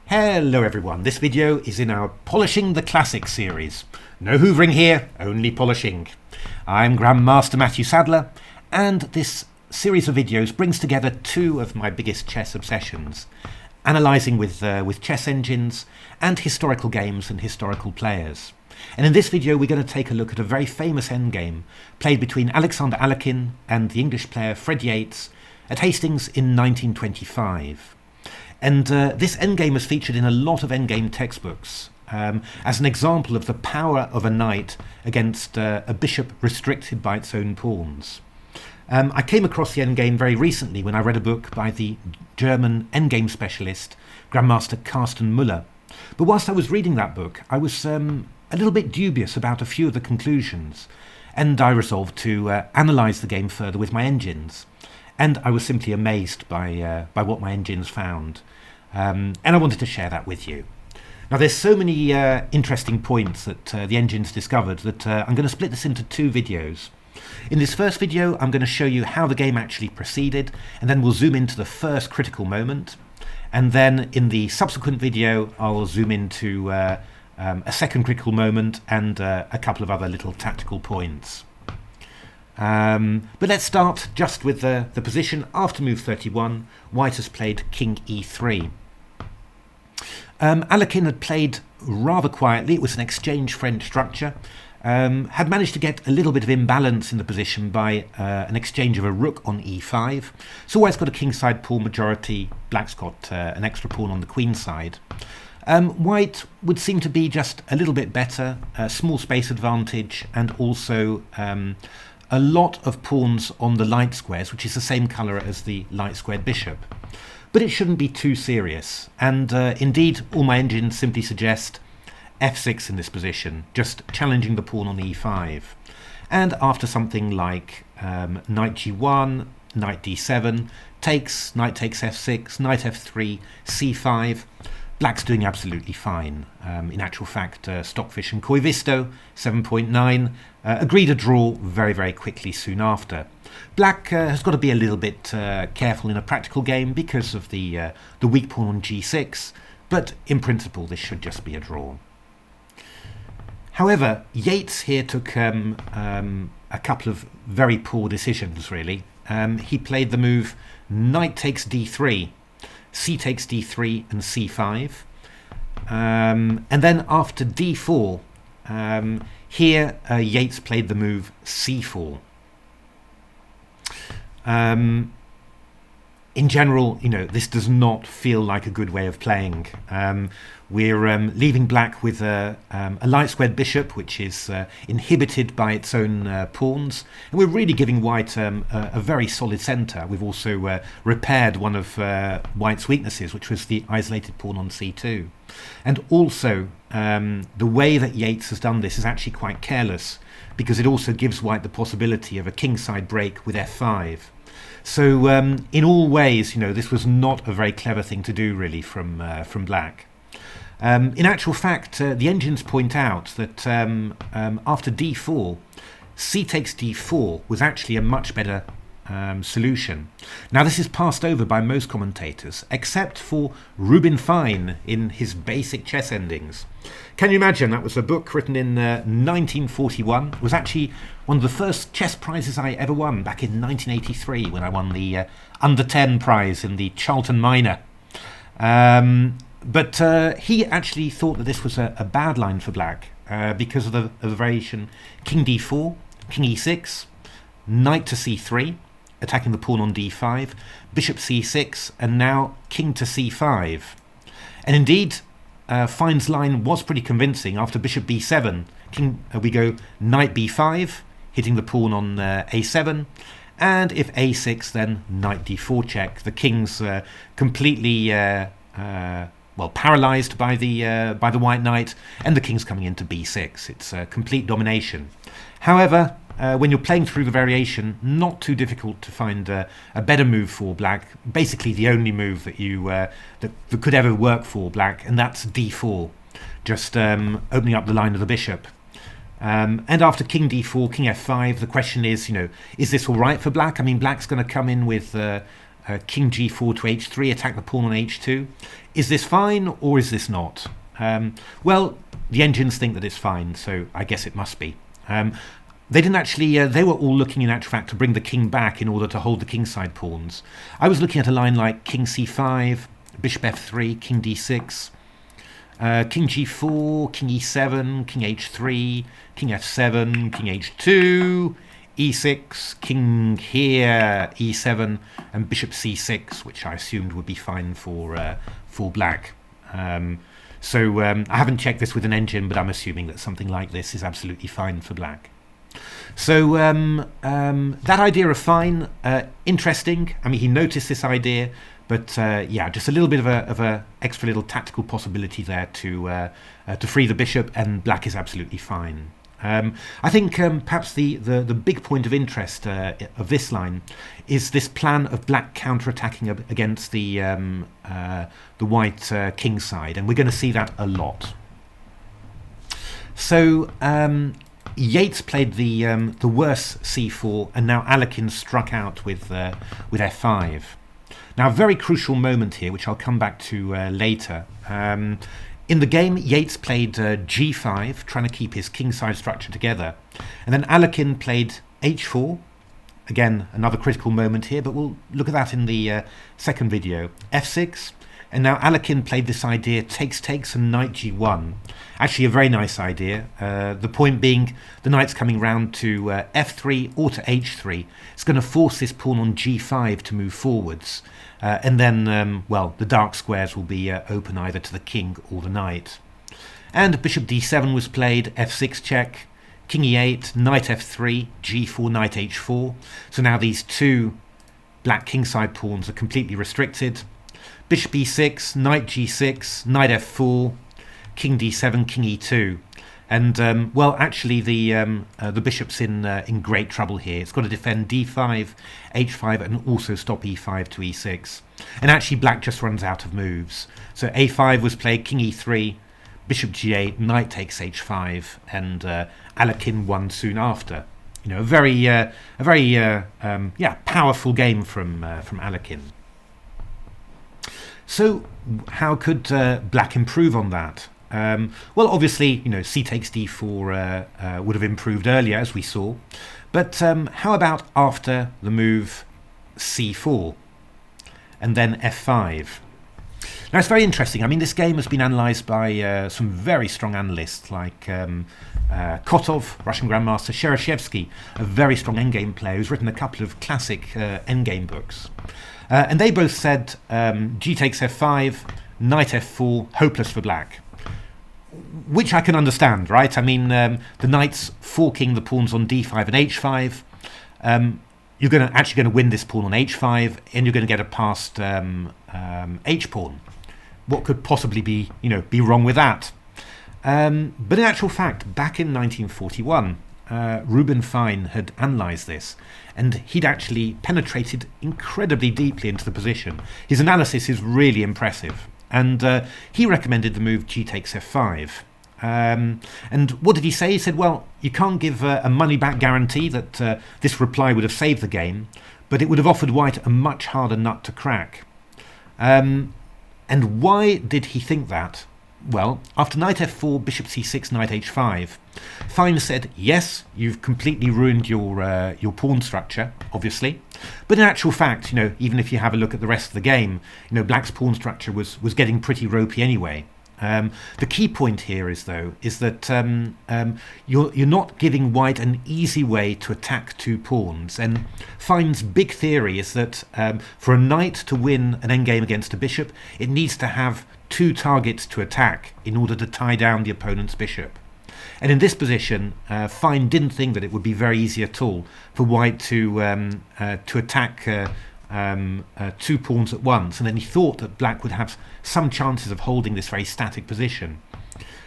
Hello everyone, this video is in our Polishing the Classics series. No hoovering here, only polishing. I'm Grandmaster Matthew Sadler, and this series of videos brings together two of my biggest chess obsessions: analysing with chess engines and historical games and historical players. And in this video we're going to take a look at a very famous endgame played between Alexander Alekhine and the English player Fred Yates at Hastings in 1925. And this endgame is featured in a lot of endgame textbooks as an example of the power of a knight against a bishop restricted by its own pawns. I came across the endgame very recently when I read a book by the German endgame specialist Grandmaster Karsten Muller. But whilst I was reading that book, I was a little bit dubious about a few of the conclusions, and I resolved to analyse the game further with my engines. And I was simply amazed by what my engines found. And I wanted to share that with you. Now there's so many interesting points that the engines discovered that I'm going to split this into two videos. In this first video I'm going to show you how the game actually proceeded, and then we'll zoom into the first critical moment. And then in the subsequent video I'll zoom into a second critical moment and a couple of other little tactical points. But let's start just with the position. After move 31, White has played King e3. Alekhine had played rather quietly. It was an exchange French structure. Had managed to get a little bit of imbalance in the position by an exchange of a rook on e5. So White's got a kingside pawn majority. Black's got an extra pawn on the queen side. White would seem to be just a little bit better, small space advantage, and also a lot of pawns on the light squares, which is the same colour as the light squared bishop. But it shouldn't be too serious, and indeed all my engines simply suggest f6 in this position, just challenging the pawn on e5. And after something like knight g1, knight d7, takes, knight takes f6, knight f3, c5, Black's doing absolutely fine. In actual fact, Stockfish and Koivisto, 7.9, agreed a draw very, very quickly soon after. Black has got to be a little bit careful in a practical game because of the weak pawn on g6, but in principle this should just be a draw. However, Yates here took a couple of very poor decisions, really. He played the move knight takes d3, c takes d3 and c5, and then after d4 here Yates played the move c4. In general, this does not feel like a good way of playing. We're leaving Black with a light squared bishop, which is inhibited by its own pawns, and we're really giving White a very solid centre. We've also repaired one of White's weaknesses, which was the isolated pawn on c2. And also, the way that Yates has done this is actually quite careless, because it also gives White the possibility of a kingside break with f5. So in all ways, this was not a very clever thing to do, really, from Black. In actual fact, the engines point out that after d4, c takes d4 was actually a much better solution. Now this is passed over by most commentators, except for Reuben Fine in his Basic Chess Endings. Can you imagine? That was a book written in 1941. It was actually one of the first chess prizes I ever won back in 1983 when I won the under 10 prize in the Charlton Minor. But he actually thought that this was a bad line for Black because of the variation king d4, king e6, knight to c3, attacking the pawn on d5, bishop c6, and now king to c5. And indeed, Fine's line was pretty convincing. After bishop b7, we go knight b5, hitting the pawn on a7, and if a6, then knight d4 check. The king's completely paralysed by the white knight, and the king's coming into b6. It's complete domination. However, when you're playing through the variation, not too difficult to find a better move for Black. Basically, the only move that that could ever work for Black, and that's d4, just opening up the line of the bishop. And after king d4, king f5, the question is, is this all right for Black? I mean, Black's going to come in with king g4 to h3, attack the pawn on h2. Is this fine or is this not? Well, the engines think that it's fine, so I guess it must be. They didn't actually, they were all looking in actual fact to bring the king back in order to hold the kingside pawns. I was looking at a line like king c5, bishop f3, king d6, king g4, king e7, king h3, king f7, king h2, e6, king here, e7, and bishop c6, which I assumed would be fine for black. So I haven't checked this with an engine, but I'm assuming that something like this is absolutely fine for black. So that idea of fine, interesting. I mean, he noticed this idea, but yeah, just a little bit of a extra little tactical possibility there to free the bishop, and black is absolutely fine. I think perhaps the big point of interest of this line is this plan of black counterattacking against the white king side, and we're going to see that a lot. So Yates played the worse c4, and now Alekhine struck out with f5. Now, a very crucial moment here, which I'll come back to later. In the game, Yates played g5, trying to keep his kingside structure together. And then Alekhine played h4. Again, another critical moment here, but we'll look at that in the second video. f6. And now Alekhine played this idea, takes, and knight g1. Actually, a very nice idea. The point being, the knight's coming round to f3 or to h3. It's going to force this pawn on g5 to move forwards. And then, well, the dark squares will be open either to the king or the knight. And bishop d7 was played, f6 check, king e8, knight f3, g4, knight h4. So now these two black kingside pawns are completely restricted. Bishop e6, knight g6, knight f4, king d7, king e2. And, well, actually the bishop's in great trouble here. It's got to defend d5, h5, and also stop e5 to e6. And actually black just runs out of moves. So a5 was played, king e3, bishop g8, knight takes h5, and Alekhine won soon after. You know, a very yeah, powerful game from Alekhine. So how could black improve on that? Well, obviously, you know, c takes d4 would have improved earlier, as we saw. But how about after the move c4 and then f5? Now, it's very interesting. I mean, this game has been analysed by some very strong analysts like Kotov, Russian Grandmaster, Shereshevsky, a very strong endgame player who's written a couple of classic endgame books. And they both said g takes f5, knight f4, hopeless for black. Which I can understand, right? I mean, the knight's forking the pawns on d5 and h5. You're actually going to win this pawn on h5, and you're going to get a passed h pawn. What could possibly be, you know, be wrong with that? But in actual fact, back in 1941, Reuben Fine had analysed this, and he'd actually penetrated incredibly deeply into the position. His analysis is really impressive. And he recommended the move g takes f5. And what did he say? He said, well, you can't give a money-back guarantee that this reply would have saved the game, but it would have offered white a much harder nut to crack. And why did he think that? Well, after knight f4, bishop c6, knight h5, Fine said, yes, you've completely ruined your pawn structure, obviously. But in actual fact, you know, even if you have a look at the rest of the game, you know, black's pawn structure was getting pretty ropey anyway. The key point here is that you're not giving white an easy way to attack two pawns. And Fine's big theory is that for a knight to win an endgame against a bishop, it needs to have two targets to attack in order to tie down the opponent's bishop. And in this position, Fine didn't think that it would be very easy at all for white to attack two pawns at once, and then he thought that black would have some chances of holding this very static position.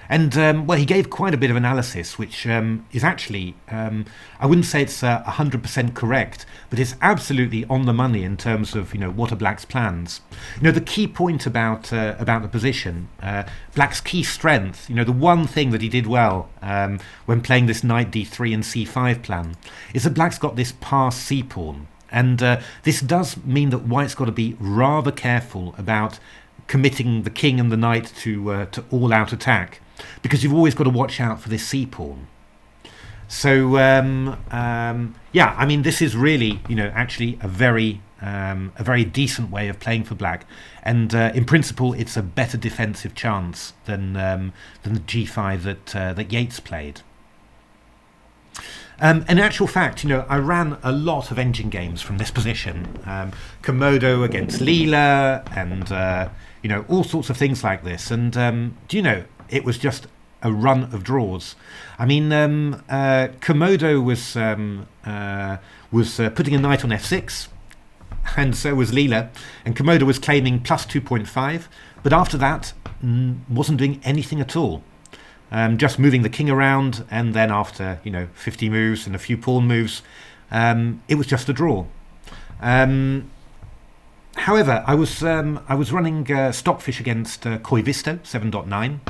And well, he gave quite a bit of analysis, which is actually, I wouldn't say it's 100% correct, but it's absolutely on the money in terms of, you know, what are black's plans. You know, the key point about the position, black's key strength, you know, the one thing that he did well when playing this knight d3 and c5 plan, is that black's got this pass c pawn. And this does mean that white's got to be rather careful about committing the king and the knight to all-out attack, because you've always got to watch out for this c-pawn. So yeah, I mean, this is really, actually a very decent way of playing for black, and in principle, it's a better defensive chance than the g5 that Yates played. In actual fact, I ran a lot of engine games from this position, Komodo against Leela, and all sorts of things like this. And it was just a run of draws. I mean, Komodo was putting a knight on f6, and so was Leela, and Komodo was claiming plus 2.5, but after that wasn't doing anything at all. Just moving the king around, and then after 50 moves and a few pawn moves, it was just a draw. However, I was running Stockfish against Koivisto 7.9,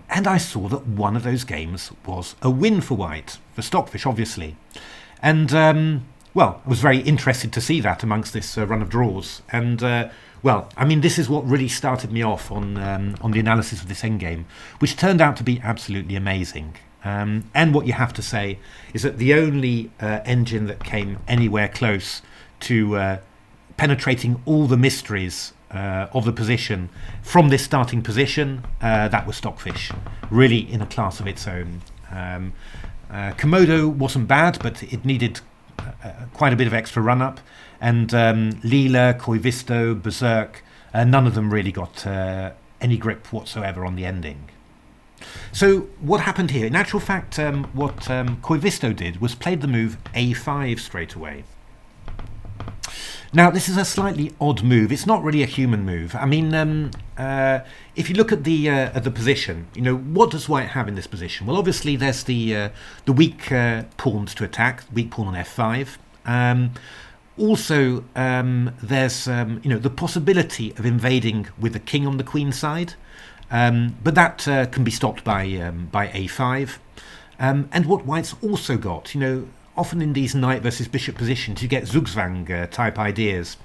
and I saw that one of those games was a win for white, for Stockfish obviously, and well, I was very interested to see that amongst this run of draws, and well, I mean, this is what really started me off on the analysis of this endgame, which turned out to be absolutely amazing. And what you have to say is that the only engine that came anywhere close to penetrating all the mysteries of the position from this starting position, that was Stockfish, really in a class of its own. Komodo wasn't bad, but it needed quite a bit of extra run-up, and Leela, Koivisto, Berserk, none of them really got any grip whatsoever on the ending. So what happened here? In actual fact, what Koivisto did was played the move a5 straight away. Now, this is a slightly odd move. It's not really a human move. I mean, if you look at the position, what does white have in this position? Well, obviously there's the weak pawns to attack, weak pawn on f5. Also, there's the possibility of invading with the king on the queen side, but that can be stopped by a5. And what white's also got, often in these knight versus bishop positions, you get Zugzwang type ideas.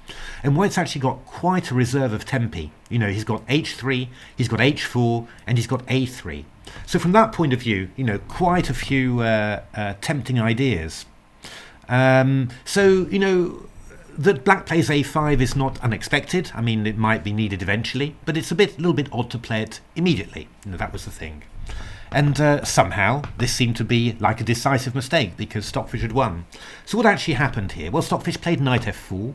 And white's actually got quite a reserve of tempi. He's got h3, he's got h4, and he's got a3. So from that point of view, quite a few tempting ideas. So, that black plays a5 is not unexpected. I mean, it might be needed eventually, but it's a little bit odd to play it immediately. That was the thing. And somehow this seemed to be like a decisive mistake, because Stockfish had won. So what actually happened here? Well, Stockfish played knight f4,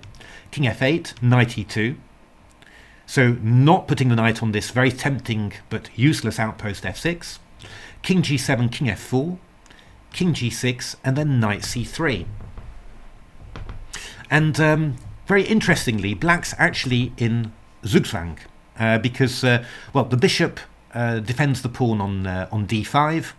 king f8, knight e2. So not putting the knight on this very tempting but useless outpost f6. King g7, king f4, king g6, and then knight c3. And very interestingly, black's actually in Zugzwang, because, well, the bishop defends the pawn on d5,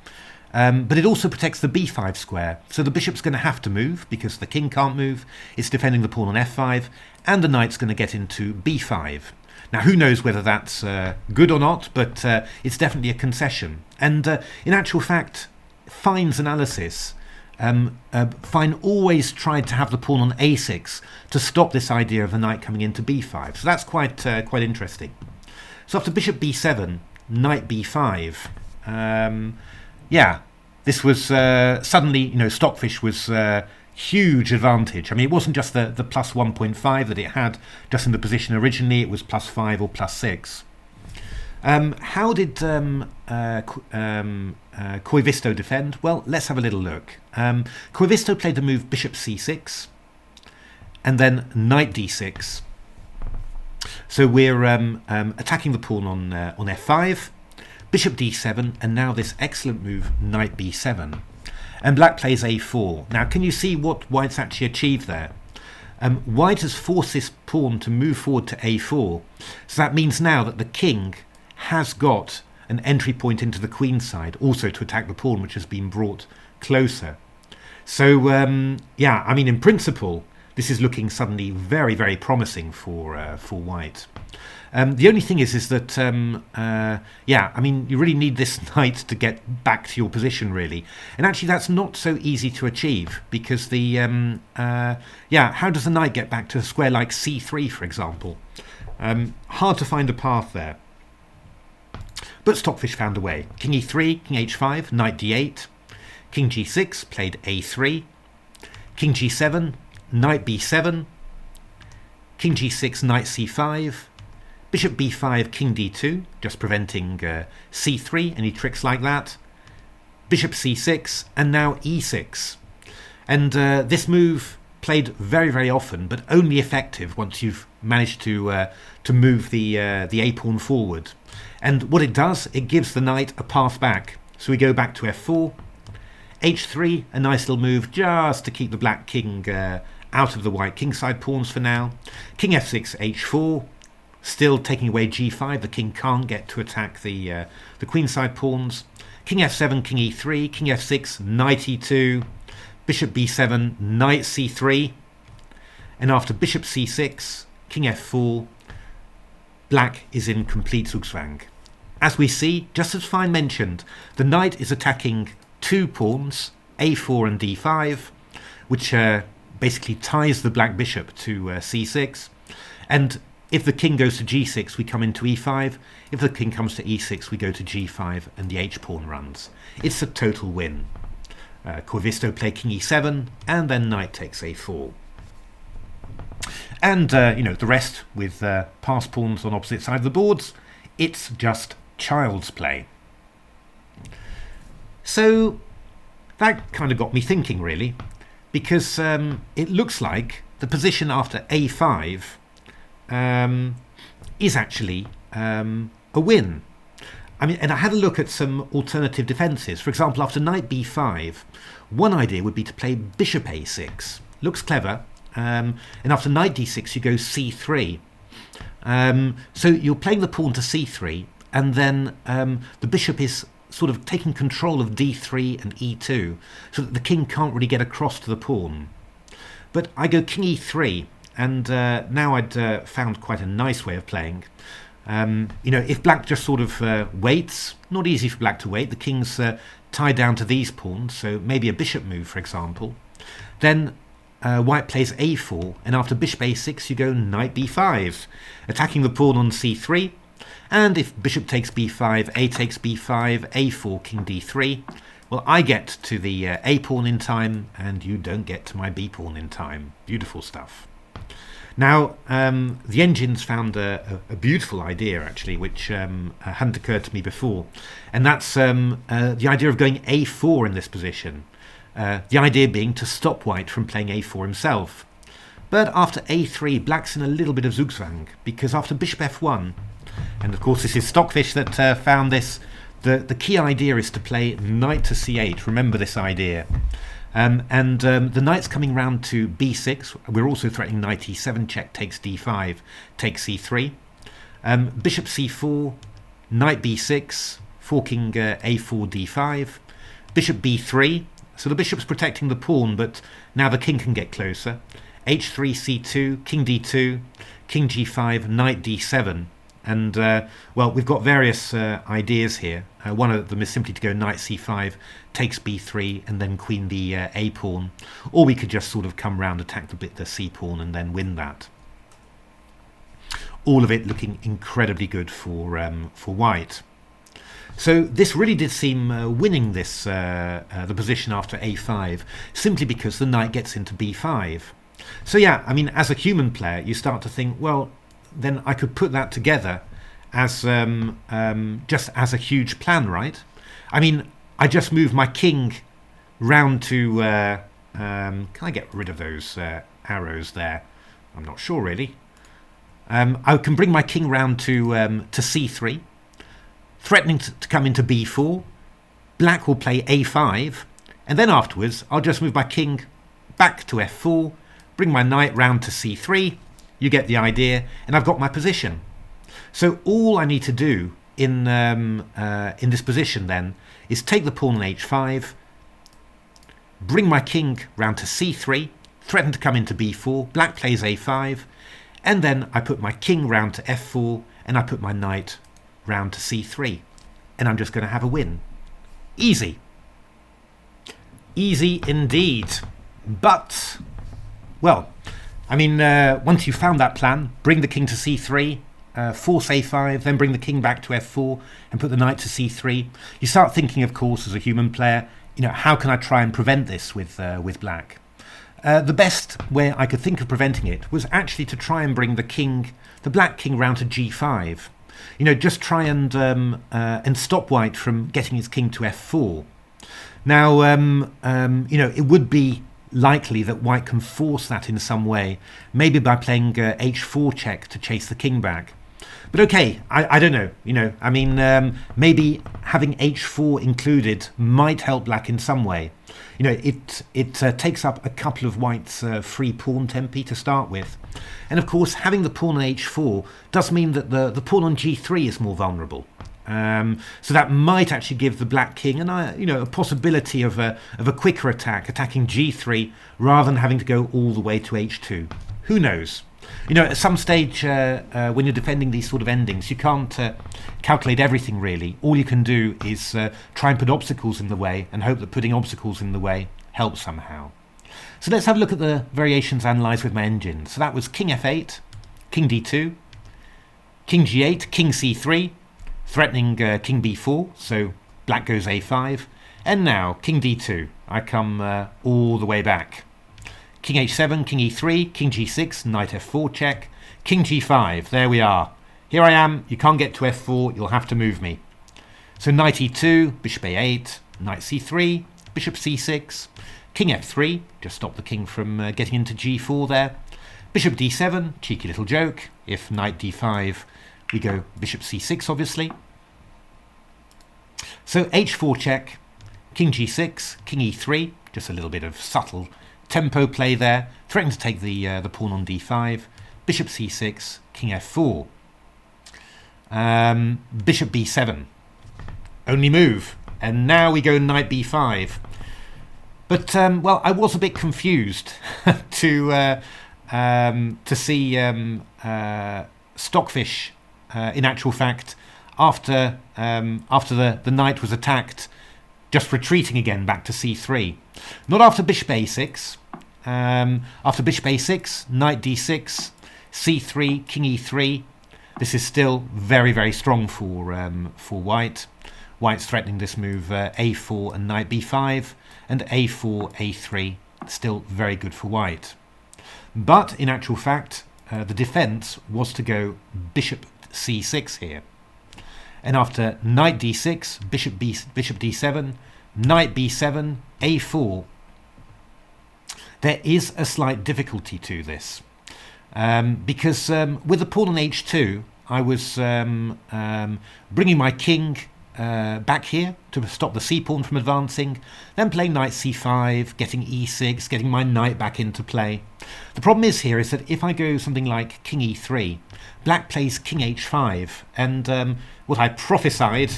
but it also protects the b5 square. So the bishop's going to have to move because the king can't move. It's defending the pawn on f5, and the knight's going to get into b5. Now, who knows whether that's good or not, but it's definitely a concession. And in actual fact, Fine's analysis, Fine always tried to have the pawn on a6 to stop this idea of the knight coming into b5. So that's quite interesting. So after bishop b7, knight b5, yeah, this was suddenly, Stockfish was huge advantage. I mean, it wasn't just the plus 1.5 that it had just in the position originally, it was plus 5 or plus 6. How did Koivisto defend? Well, let's have a little look. Koivisto played the move bishop c6 and then knight d6. So we're attacking the pawn on f5, bishop d7, and now this excellent move, knight b7. And black plays a4. Now, can you see what white's actually achieved there? White has forced this pawn to move forward to a4. So that means now that the king has got an entry point into the queen side, also to attack the pawn, which has been brought closer. So, yeah, I mean, in principle, this is looking suddenly very, very promising for white. The only thing is that, yeah, I mean, you really need this knight to get back to your position, really. And actually, that's not so easy to achieve, because the, yeah, how does the knight get back to a square like c3, for example? Hard to find a path there. But Stockfish found a way. King e3, king h5, knight d8, king g6, played a3, king g7, knight b7, king g6, knight c5, bishop b5, king d2, just preventing c3, any tricks like that, bishop c6, and now e6. And this move played very, very often, but only effective once you've managed to move the a-pawn forward. And what it does, it gives the knight a path back. So we go back to f4, h3, a nice little move just to keep the black king out of the white kingside pawns for now. King f6, h4, still taking away g5. The king can't get to attack the queenside pawns. King f7, king e3, king f6, knight e2, bishop b7, knight c3, and after bishop c6, king f4, black is in complete Zugzwang. As we see, just as Fine mentioned, the knight is attacking two pawns, a4 and d5, which basically ties the black bishop to c6. And if the king goes to g6, we come into e5. If the king comes to e6, we go to g5 and the h-pawn runs. It's a total win. Corvisto play king e7, and then knight takes a4. And, you know, the rest with pass pawns on opposite side of the boards, it's just child's play. So that kind of got me thinking, really, because it looks like the position after a5 is actually a win. I mean, and I had a look at some alternative defences. For example, after knight b5, one idea would be to play bishop a6. Looks clever. And after knight d6, you go c3. So you're playing the pawn to c3, and then the bishop is sort of taking control of d3 and e2, so that the king can't really get across to the pawn. But I go king e3, and now I'd found quite a nice way of playing. You know, if black just sort of waits, not easy for black to wait, the king's tied down to these pawns, so maybe a bishop move, for example. Then white plays a4, and after bishop a6 you go knight b5, attacking the pawn on c3, and if bishop takes b5, a takes b5, a4, king d3, well, I get to the a pawn in time, and you don't get to my b pawn in time. Beautiful stuff. Now, the engines found a beautiful idea, actually, which hadn't occurred to me before, and that's the idea of going a4 in this position. The idea being to stop white from playing a4 himself. But after a3, black's in a little bit of Zugzwang, because after bishop f1, and of course this is Stockfish that found this, the key idea is to play knight to c8. Remember this idea. The knight's coming round to b6. We're also threatening knight e7, check takes d5, takes c3. Bishop c4, knight b6, forking a4, d5. Bishop b3. So the bishop's protecting the pawn, but now the king can get closer. h3, c2, king d2, king g5, knight d7. And, well, we've got various ideas here. One of them is simply to go knight c5, takes b3, and then queen the a pawn. Or we could just sort of come round, attack the c pawn, and then win that. All of it looking incredibly good for white. So this really did seem winning this the position after a5, simply because the knight gets into b5. So yeah, I mean, as a human player, you start to think, well, then I could put that together as just as a huge plan, right? I mean, I just move my king round to... can I get rid of those arrows there? I'm not sure, really. I can bring my king round to c3, threatening to come into b4. Black will play a5, and then afterwards I'll just move my king back to f4, bring my knight round to c3. You get the idea, and I've got my position. So all I need to do in this position then is take the pawn on h5, bring my king round to c3, threaten to come into b4. Black plays a5, And then I put my king round to f4, and I put my knight round to c3. And I'm just going to have a win. Easy. Easy indeed. But, well, I mean, once you've found that plan, bring the king to c3, force a5, then bring the king back to f4 and put the knight to c3. You start thinking, of course, as a human player, how can I try and prevent this with black? The best way I could think of preventing it was actually to try and bring the black king round to g5. Just try and stop white from getting his king to f4. Now, it would be likely that white can force that in some way, maybe by playing h4 check to chase the king back. But okay, I don't know. Maybe having h4 included might help black in some way. It takes up a couple of white's free pawn tempi to start with. And of course, having the pawn on h4 does mean that the pawn on g3 is more vulnerable. So that might actually give the black king a possibility of a quicker attack, attacking g3, rather than having to go all the way to h2. Who knows? At some stage when you're defending these sort of endings, you can't calculate everything really. All you can do is try and put obstacles in the way and hope that putting obstacles in the way helps somehow. So let's have a look at the variations analysed with my engine. So that was king f8, king d2, king g8, king c3, threatening king b4, so black goes a5, and now king d2. I come all the way back. King h7, king e3, king g6, knight f4 check, king g5, there we are. Here I am, you can't get to f4, you'll have to move me. So knight e2, bishop a8, knight c3, bishop c6, king f3, just stop the king from getting into g4 there. Bishop d7, cheeky little joke. If knight d5, we go bishop c6 obviously. So h4 check, king g6, king e3, just a little bit of subtle tempo play there, threatening to take the pawn on d5, bishop c6, king f4, bishop b7, only move, and now we go knight b5. But well, I was a bit confused to see Stockfish in actual fact after the knight was attacked, just retreating again back to c3. Not after bishop a6. After bishop a6, knight d6, c3, king e3. This is still very, very strong for white. White's threatening this move a4 and knight b5, and a4, a3, still very good for white. But in actual fact, the defense was to go bishop c6 here. And after knight d6, bishop d7, knight b7, a4, there is a slight difficulty to this. Because with the pawn on h2, I was bringing my king back here to stop the c-pawn from advancing, then playing knight c5, getting e6, getting my knight back into play. The problem is here is that if I go something like king e3, black plays king h5, and what I prophesied,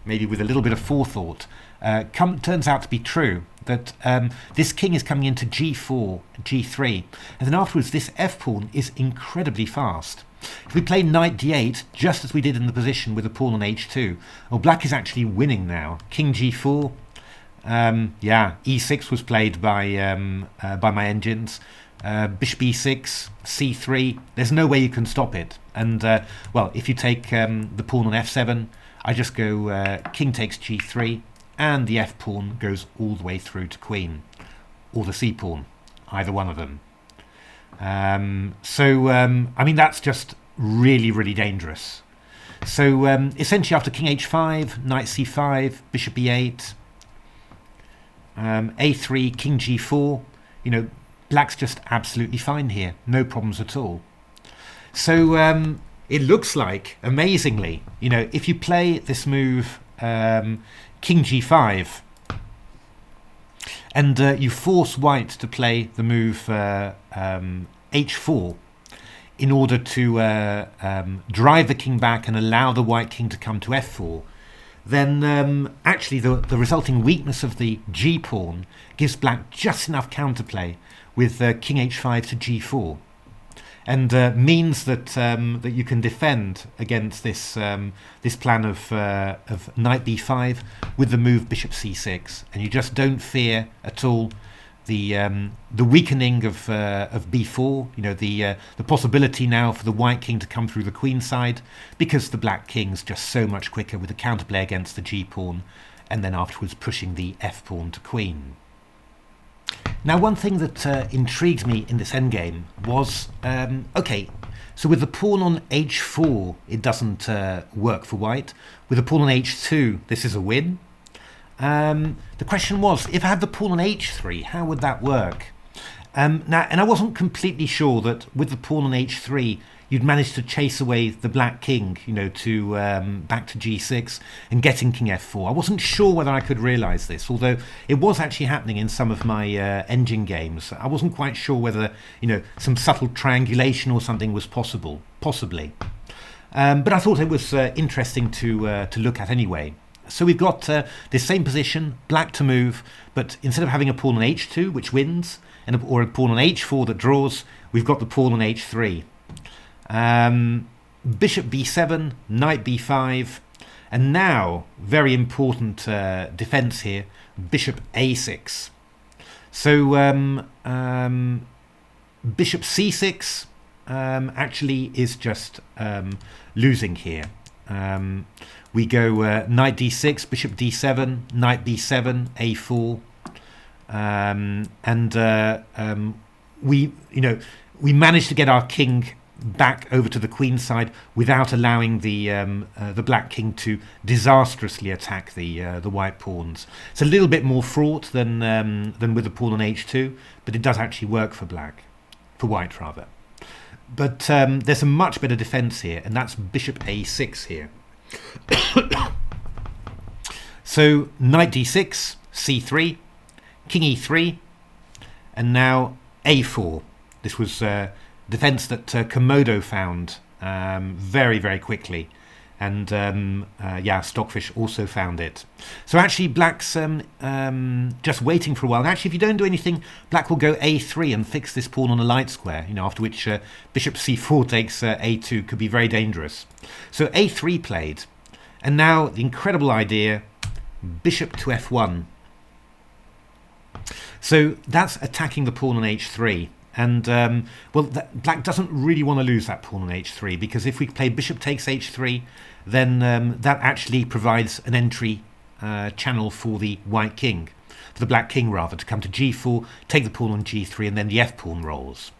maybe with a little bit of forethought, turns out to be true, that this king is coming into g4, g3, and then afterwards this f-pawn is incredibly fast. If we play knight d8, just as we did in the position with the pawn on h2, well, black is actually winning now. King g4, yeah, e6 was played by my engines. Bishop e6, c3, there's no way you can stop it. And, well, if you take the pawn on f7, I just go king takes g3, and the f-pawn goes all the way through to queen, or the c-pawn, either one of them. I mean, that's just really, really dangerous. So essentially after king h5, knight c5, bishop e8, a3, king g4, black's just absolutely fine here. No problems at all. So it looks like, amazingly, if you play this move king g5, and you force white to play the move h4 in order to drive the king back and allow the white king to come to f4, then actually the resulting weakness of the g-pawn gives black just enough counterplay with king h5 to g4. and means that that you can defend against this this plan of knight b5 with the move bishop c6, and you just don't fear at all the weakening of b4. You know, the possibility now for the white king to come through the queen side, because the black king's just so much quicker with the counterplay against the g pawn, and then afterwards pushing the f pawn to queen. Now, one thing that intrigued me in this endgame was, okay, so with the pawn on h4, it doesn't work for white. With the pawn on h2, this is a win. The question was, if I had the pawn on h3, how would that work? Now, and I wasn't completely sure that with the pawn on h3, you'd manage to chase away the black king, you know, to back to g6 and getting king f4. I wasn't sure whether I could realize this, although it was actually happening in some of my engine games. I wasn't quite sure whether, you know, some subtle triangulation or something was possible, possibly. But I thought it was interesting to look at anyway. So we've got this same position, black to move, but instead of having a pawn on h2, which wins, or a pawn on h4 that draws, we've got the pawn on h3. Bishop b7, knight b5, and now, very important defense here, bishop a6. So bishop c6 actually is just losing here. We go knight d6, bishop d7, knight b7, a4, and we managed to get our king back over to the queen side without allowing the black king to disastrously attack the white pawns. It's a little bit more fraught than with the pawn on h2, but it does actually work for white rather. But there's a much better defense here, and that's bishop a6 here. So knight d6, c3, king e3, and now a4. This was defense that Komodo found very, very quickly, and yeah, Stockfish also found it. So actually black's just waiting for a while. And actually, if you don't do anything, black will go a3 and fix this pawn on a light square, you know, after which bishop c4 takes a2 could be very dangerous. So a3 played, and now the incredible idea, bishop to f1. So that's attacking the pawn on h3. And, well, black doesn't really want to lose that pawn on h3, because if we play bishop takes h3, then that actually provides an entry channel for the white king, for the black king rather, to come to g4, take the pawn on g3, and then the f pawn rolls.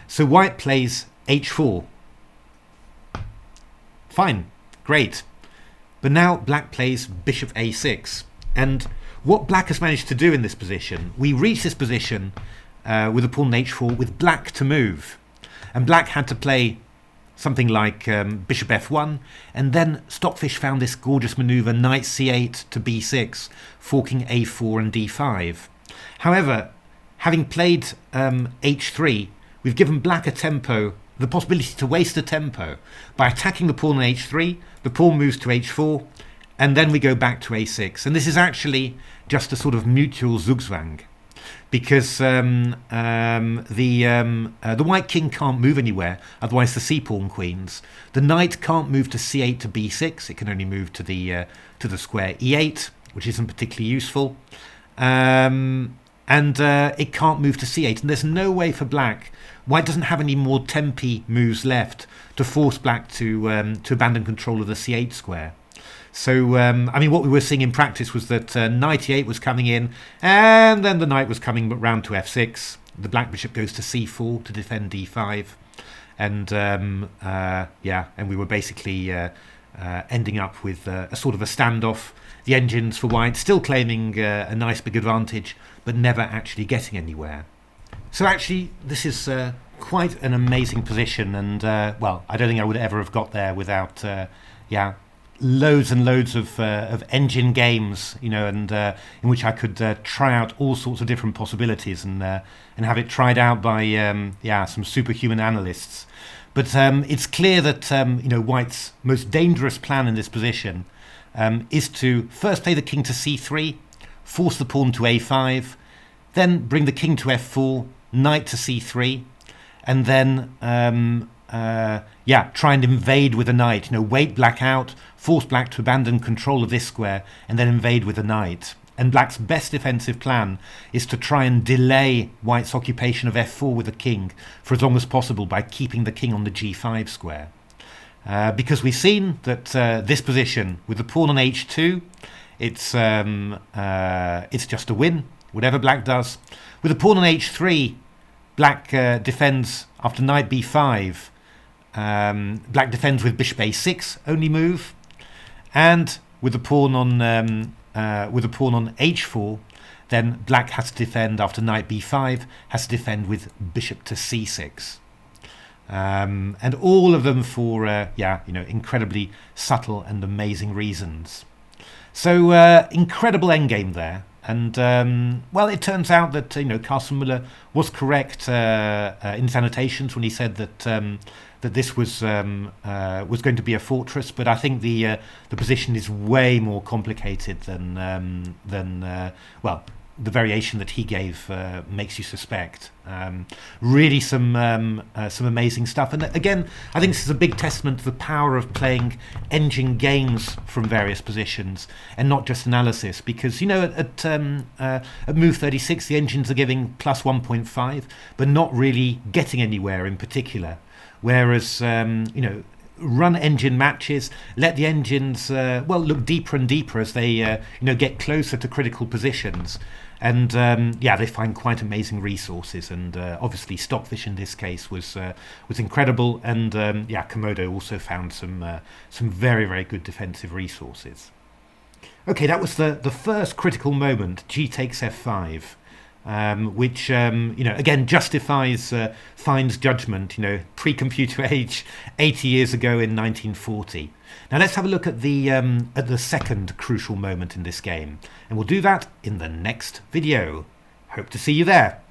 So white plays h4. Fine, great. But now black plays bishop a6. And what black has managed to do in this position, we reach this position with a pawn on h4 with black to move, and black had to play something like bishop f1, and then Stockfish found this gorgeous maneuver knight c8 to b6, forking a4 and d5. However, having played h3, we've given black a tempo, the possibility to waste a tempo by attacking the pawn on h3. The pawn moves to h4, and then we go back to a6, and this is actually just a sort of mutual zugzwang, because the white king can't move anywhere, otherwise the c-pawn queens. The knight can't move to c8 to b6, it can only move to the square e8, which isn't particularly useful, and it can't move to c8, and there's no way for black. White doesn't have any more tempi moves left to force black to abandon control of the c8 square. So, I mean, what we were seeing in practice was that knight e8 was coming in, and then the knight was coming round to f6. The black bishop goes to c4 to defend d5. And, yeah, and we were basically ending up with a sort of a standoff. The engines for white still claiming a nice big advantage, but never actually getting anywhere. So actually, this is quite an amazing position, and, well, I don't think I would ever have got there without, yeah, loads and loads of engine games, you know, and in which I could try out all sorts of different possibilities and have it tried out by yeah, some superhuman analysts. But it's clear that you know, white's most dangerous plan in this position is to first play the king to c3, force the pawn to a5, then bring the king to f4, knight to c3, and then try and invade with a knight. Wait black out, force black to abandon control of this square, and then invade with a knight. And black's best defensive plan is to try and delay white's occupation of f4 with the king for as long as possible by keeping the king on the g5 square. Because we've seen that this position with the pawn on h2, it's just a win, whatever black does. With the pawn on h3, black defends after knight b5. Black defends with bishop a6, only move, and with the pawn on h4, then black has to defend after knight b5, has to defend with bishop to c6. And all of them for incredibly subtle and amazing reasons. So incredible endgame there. And it turns out that Karsten Muller was correct in his annotations when he said that this was going to be a fortress. But I think the position is way more complicated than the variation that he gave makes you suspect. Really some amazing stuff. And again, I think this is a big testament to the power of playing engine games from various positions and not just analysis. Because, at move 36, the engines are giving plus 1.5, but not really getting anywhere in particular. Whereas, run engine matches, let the engines look deeper and deeper as they get closer to critical positions, and they find quite amazing resources. And obviously Stockfish in this case was incredible, and Komodo also found some very, very good defensive resources. Okay, that was the first critical moment, g takes f5. Which again justifies Fine's judgment, pre-computer age, 80 years ago in 1940. Now let's have a look at the second crucial moment in this game, and we'll do that in the next video. Hope to see you there.